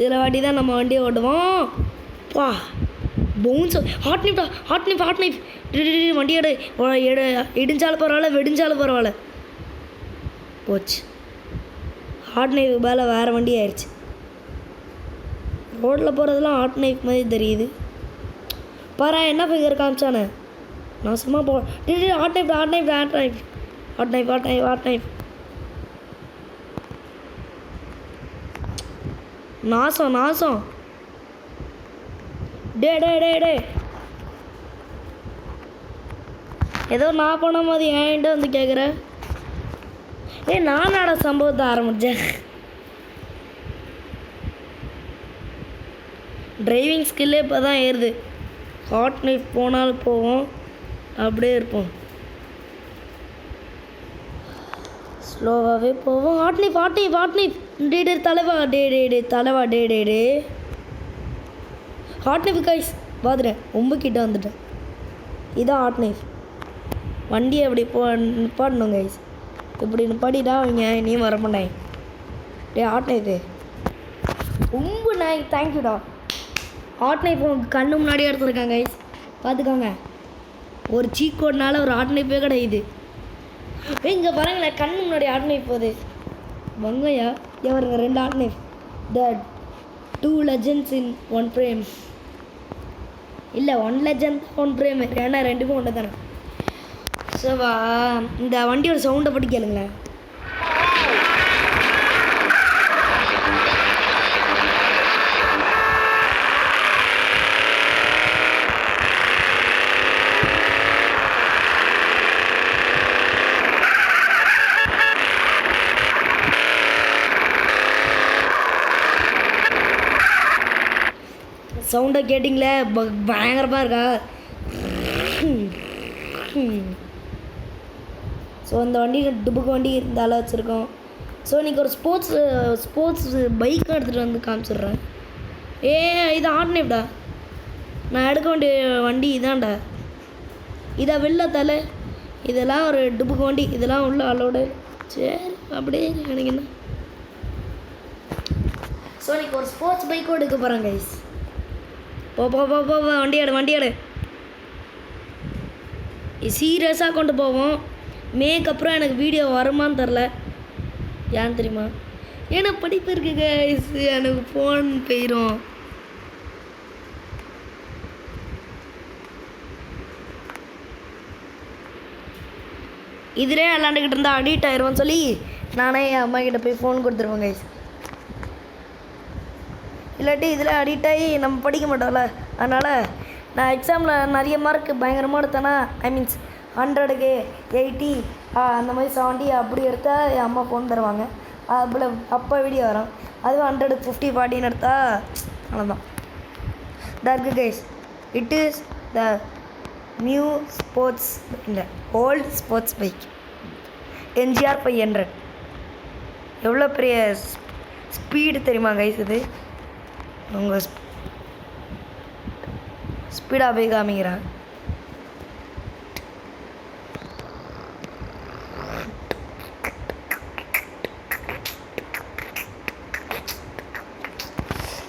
இதில் வாட்டி தான் நம்ம வண்டியை ஓட்டுவோம். பா பவுன்ஸ் ஹாட் நைஃப் வண்டி எடு இடிஞ்சாலும் பரவாயில்ல, வெடிஞ்சாலும் பரவாயில்ல. போச்சு. ஹாட் நைஃப் மேலே வேறு வண்டி ஆயிடுச்சு. ரோட்டில் போகிறதுலாம் ஹாட் நைஃப் மாதிரி தெரியுது. பாரு என்ன ஃபிகர் காமிச்சானே. நான் சும்மா ஹாட் நைஃப் நாசம். டே ஏதோ நான் போன மாதிரி என்கிட்ட வந்து கேட்குற. நானோட சம்பவத்தை ஆரம்பித்தேன். டிரைவிங் ஸ்கில்லே இப்போ தான் ஏறுது. ஹாட் நைஃப் போனாலும் போவோம், அப்படியே இருப்போம். ஸ்லோவாகவே போவோம். ஹாட் நைஃப் டே தலைவா டே ஹாட் நைஃப் கைஸ் பார்த்துட்டேன். ரொம்ப கிட்ட வந்துட்டேன். இதான் ஹாட் நைஃப். வண்டியை அப்படி நிப்பாட்டணும் கைஸ். இப்படி நிப்பாட்டிட்டா அவங்க இனியும் வர மாட்டாங்க. டே ஹாட் நைஃபு ரொம்ப தேங்க்யூடா. ஹாட் நைஃப் கண்ணு முன்னாடியே எடுத்துருக்காங்க கைஸ், பார்த்துக்கோங்க. ஒரு சீக் கோட்னால ஒரு ஹாட் நைஃபே கிடையாது. இங்கே பாருங்களேன், கண்ணு முன்னாடி ஹாட் நைஃப் போகுது. வங்கையா எவருங்க 2 hot knife. The 2 legends in 1 frame. இல்லை 1 legend 1 frame. ஏன்னா 2க்கும் ஒன்று தானே. ஸோ இந்த வண்டியோட சவுண்டை பற்றி கேளுங்களேன். சவுண்டை கேட்டிங்களே, பயங்கரமாக இருக்கா. ஸோ அந்த வண்டி டுபுக்கு வண்டி இருந்தாலும் வச்சுருக்கோம். ஸோ இன்றைக்கி ஒரு ஸ்போர்ட்ஸ் பைக்கும் எடுத்துகிட்டு வந்து காமிச்சிட்றேன். இது ஹாட் நைஃப்டா. நான் எடுக்க வேண்டிய வண்டி இதான்டா. இதை வெளில தலை. இதெல்லாம் ஒரு டுபுக்கு வண்டி. இதெல்லாம் உள்ள அலோடு. சரி அப்படியே நினைக்கிறேன். ஸோ இன்றைக்கி ஒரு ஸ்போர்ட்ஸ் பைக்கும் எடுக்க போகிறேன் கைஸ். போ வண்டி எடு. சீரியஸாக கொண்டு போவோம். மேக்கப்புறம் எனக்கு வீடியோ வருமானு தெரில. ஏன் தெரியுமா? ஏன்னா படிப்பு இருக்கு கைஸ். எனக்கு ஃபோன் போயிடும். இதிலே விளாண்டுக்கிட்டு இருந்தால் அடிக்ட் ஆயிடுவோன்னு சொல்லி நானே என் அம்மா கிட்ட போய் ஃபோன் கொடுத்துருவேன் கைஸ். இல்லாட்டி இதில் அடிக்ட் ஆகி நம்ம படிக்க மாட்டோம்ல. அதனால் நான் எக்ஸாமில் நிறைய மார்க் பயங்கரமாக எடுத்தேன்னா, ஐ மீன்ஸ் 100க்கு 80 அந்த மாதிரி 70 அப்படி எடுத்தால் என் அம்மா ஃபோன் தருவாங்க. அதில் அப்போ வீடியோ வரும். அதுவும் 100க்கு 50 40 எடுத்தால் அவ்வளோதான். தர்க்கு guys, it is the new sports இல்லை ஓல்டு ஸ்போர்ட்ஸ் பைக் NGR 500. எவ்வளோ பெரிய ஸ்பீடு தெரியுமா கைஸ்? இது உங்கள் ஸ்பீடாக போய் காமிக்கிறேன்.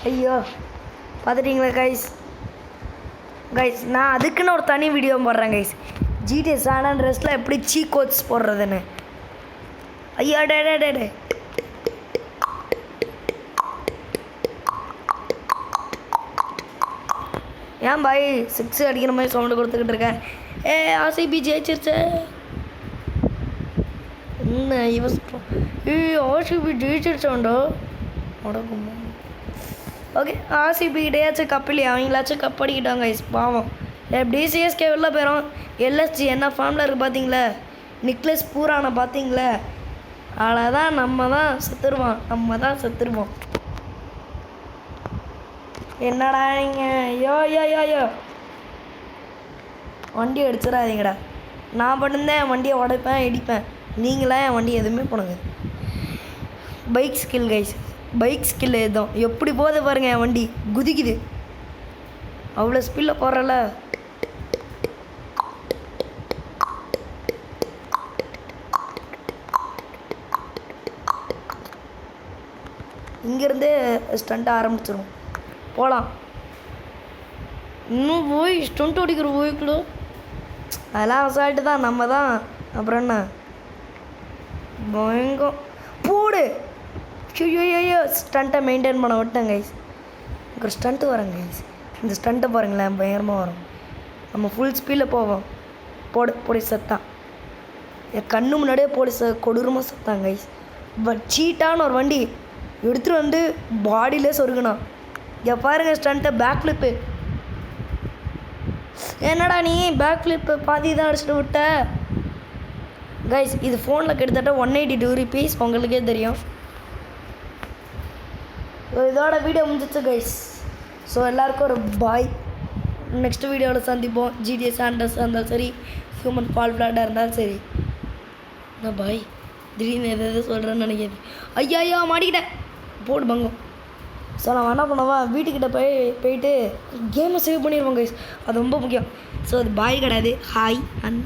ஐயோ பார்த்துட்டிங்களா கைஸ்? நான் அதுக்குன்னு ஒரு தனி வீடியோ போடுறேன் கைஸ். GTA San Andreasல எப்படி சீக் கோட்ஸ் போடுறதுன்னு. ஐயோ டே ஏன் பாய் 6 அடிக்கிற மாதிரி சவுண்டு கொடுத்துக்கிட்டு இருக்கேன். RCB ஜெயிச்சிருச்சு. RCB ஜெயிச்சிருச்சோண்டோ. உடக்குமா? ஓகே, RCB கிட்டேயாச்சும் கப் இல்லையா? அவங்களாச்சும் கப் அடிக்கிட்டாங்க கைஸ், பாவம். எப்படி CSK வெளில போயிடும். LSG என்ன ஃபார்மில் இருக்குது பார்த்தீங்களா? நிக்லஸ் பூரானை பார்த்தீங்களா? அவ்வளோதான், நம்ம தான் செத்துருவோம். என்னடா நீங்கள் யோ வண்டி அடிச்சிடாதீங்கடா. நான் மட்டும்தான் என் வண்டியை உடைப்பேன் இடிப்பேன். நீங்களாம் என் வண்டி எதுவுமே போடுங்க. Bike skill guys, bike skill எதுவும் எப்படி போகுது பாருங்கள். என் வண்டி குதிக்குது. அவ்வளோ ஸ்பீடில் போடுறல. இங்கேருந்து ஸ்டண்ட்டை ஆரம்பிச்சிடும். போகலாம். இன்னும் போய் ஸ்டண்ட் ஓடிக்கிற போய்க்கூட அதெல்லாம் அசால்ட்டு தான். நம்ம தான் அப்புறம் என்ன பயங்கம் போடு. ஐயோ ஸ்டண்ட்டை மெயின்டைன் பண்ண விட்டேன் கைஸ். ஒரு ஸ்டண்ட்டு வரேங்க கைஸ். இந்த ஸ்டண்ட்டை பாருங்களேன், பயங்கரமாக வரும். நம்ம ஃபுல் ஸ்பீடில் போவோம். போலீஸ் சத்தான் என் கண்ணு முன்னாடியே போலீஸ் கொடூரமாக சத்தான் கைஸ். பட் சீட்டான ஒரு வண்டி எடுத்துகிட்டு வந்து பாடியிலே சொருகுனா. இங்கே பாருங்கள் ஸ்டண்ட்டை, பேக் ஃப்ளிப்பு. என்னடா நீ பேக் ஃப்ளிப்பு பாதி தான் அடிச்சுட்டு விட்ட கைஸ். இது ஃபோனில் கிட்டத்தட்ட 182 rupees, உங்களுக்கே தெரியும். இதோட வீடியோ முடிஞ்சிச்சு கைஸ். ஸோ எல்லாருக்கும் ஒரு பாய். நெக்ஸ்ட் வீடியோவில் சந்திப்போம். GTA சாண்டர்ஸ் இருந்தாலும் சரி, ஹியூமன் ஃபால் ஃப்ளாட்டாக இருந்தாலும் சரி. நான் பாய் திடீர்னு எதாவது சொல்கிறேன்னு நினைக்கிது. ஐயா மாட்டிக்கிட்டேன். போடு பங்கம். ஸோ நான் என்ன பண்ணுவா, வீட்டுக்கிட்ட போயிட்டு கேமை சேவ் பண்ணிடுவோம் கைஸ். அது ரொம்ப முக்கியம். ஸோ அது பாய் கிடையாது, ஹாய். அண்ட்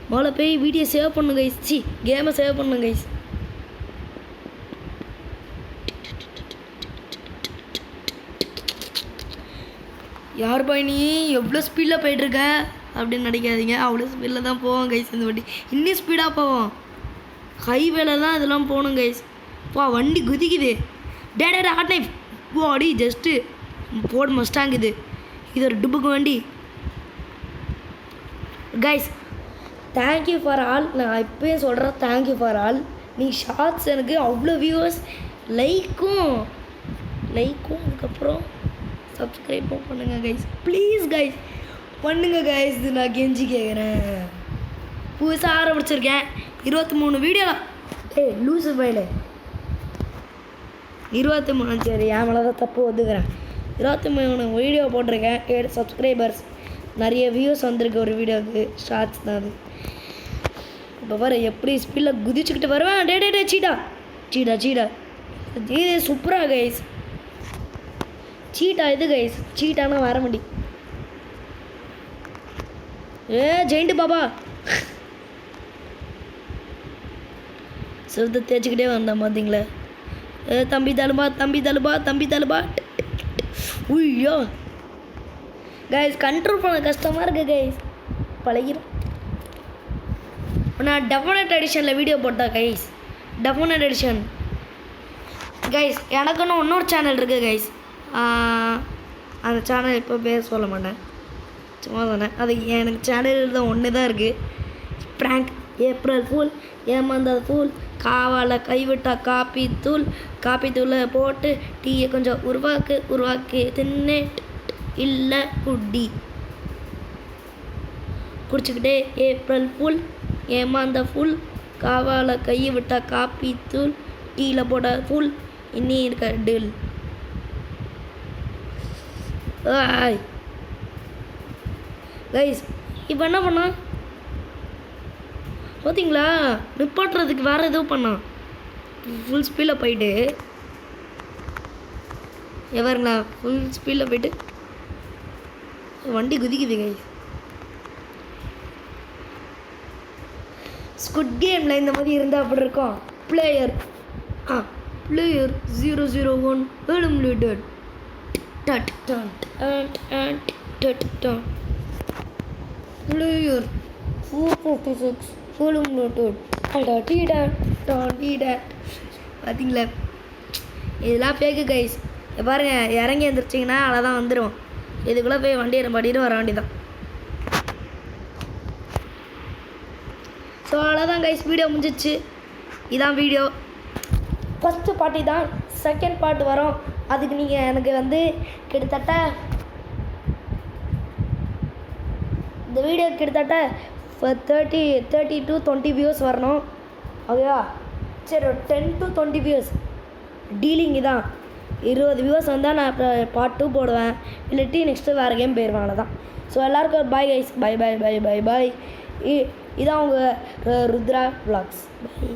முதல்ல போய் வீடியோ சேவ் பண்ணுங்க கைஸ். கேமை சேவ் பண்ணுங்க கைஸ். யார் பாய் நீ எவ்வளோ ஸ்பீடில் போயிட்டுருக்க அப்படின்னு நினைக்காதீங்க. அவ்வளோ ஸ்பீடில் தான் போவோம் கைஸ். இந்த வண்டி இன்னும் ஸ்பீடாக போவோம். ஹைவேல தான் இதெல்லாம் போகணும் கைஸ். வண்டி குதிக்குது. டே ஹாட் நைஃப் அடி ஜஸ்ட்டு போர்டு மஸ்டாங். இது ஒரு டுப்புக்கு வண்டி கைஸ். Thank you for all. நான் இப்போயும் சொல்கிறேன் தேங்க்யூ ஃபார் ஆல். நீ ஷார்ட்ஸ் எனக்கு அவ்வளோ வியூவர்ஸ், லைக்கும் அதுக்கப்புறம் சப்ஸ்கிரைப்பும் பண்ணுங்கள் கைஸ். ப்ளீஸ் கைஸ் பண்ணுங்கள் கைஸ். இது நான் கெஞ்சி கேட்குறேன். புதுசாக ஆரம்பிச்சிருக்கேன். 23 வீடியோவில் லூஸு பையில 23. சரி என் மேலே தான் தப்பு ஒத்துக்கிறேன். 23 வீடியோ போட்டிருக்கேன். 7 சப்ஸ்கிரைபர்ஸ், நிறைய வியூஸ் வந்திருக்கு ஒரு வீடியோவுக்கு. ஷார்ட்ஸ் தான் அது. இப்போ பாரு எப்படி ஸ்பீடில் குதிச்சுக்கிட்டு வருவேன். டே சீட்டா இது சூப்பராக கைஸ். சீட்டா இது கைஸ். சீட்டானா வர மாட்டி. ஜெயிண்ட் பாபா சிறுத்தை தேய்ச்சிக்கிட்டே வந்தேன் பார்த்தீங்களா. தம்பி தலுபா. ஐயோ கைஸ் கண்ட்ரோல் பண்ண கஷ்டமாக இருக்குது கைஸ். பழகிடும். நான் டெஃபினட் எடிஷனில் வீடியோ போட்டேன் கைஸ். Definite edition guys. எனக்குன்னு இன்னொரு சேனல் இருக்குது கைஸ். அந்த சேனல் இப்போ பேர் சொல்ல மாட்டேன், சும்மா சொன்னேன். அது எனக்கு சேனல் தான் ஒன்று தான் இருக்குது. ப்ராங்க், ஏப்ரல் ஃபூல், ஏமாந்தது ஃபூல், காவால் கைவிட்டா காப்பி தூளை போட்டு டீயை கொஞ்சம் உருவாக்கி தின்னு இல்லை குடி குடிச்சுக்கிட்டே. ஏப்ரல் ஃபுல், ஏமாந்த ஃபுல், காவால் கையை விட்டா காப்பி தூள், டீயில் போட்ட ஃபுல், இன்னி இருக்க டில். கைஸ் இப்போ என்ன பண்ணா பார்த்தீங்களா, நிப்பாட்டுறதுக்கு வேறு எதுவும் பண்ணான். ஃபுல் ஸ்பீடில் போயிட்டு எவருங்களா ஃபுல் ஸ்பீடில் போயிட்டு வண்டி குதிக்குது கைஸ். ஸ்குட் கேமில் இந்த மாதிரி இருந்தால் அப்படி இருக்கும். Player 001 eliminated. Player 456 eliminated. பார்த்தீங்களா, இதெல்லாம் ஃபேக்கு கைஸ். பாருங்க இறங்கி வந்துருச்சிங்கன்னா அதை தான் வந்துடும். இதுக்குள்ளே போய் வண்டியை பாடிட்டு வர வேண்டியதான். ஸோ அவ்வளோதான் கைஸ், வீடியோ முடிஞ்சிச்சு. இதான் வீடியோ. ஃபஸ்ட்டு பார்ட்டி தான். செகண்ட் பார்ட் வரும். அதுக்கு நீங்கள் எனக்கு வந்து கிட்டத்தட்ட இந்த வீடியோ கிட்டத்தட்ட 30 to 20 வியூஸ் வரணும். ஓகேவா? சரி, ஒரு 10 to 20 வியூஸ் டீலிங் தான். 20 வியூஸ் வந்தால் நான் இப்போ பார்ட் 2 போடுவேன். இல்லாட்டி நெக்ஸ்ட்டு வேறு கேம் போயிடுவேன். அவ்வளோதான். ஸோ எல்லாருக்கும் பாய் கைஸ். பை. இதான் உங்கள் ருத்ரா vlogs. பை.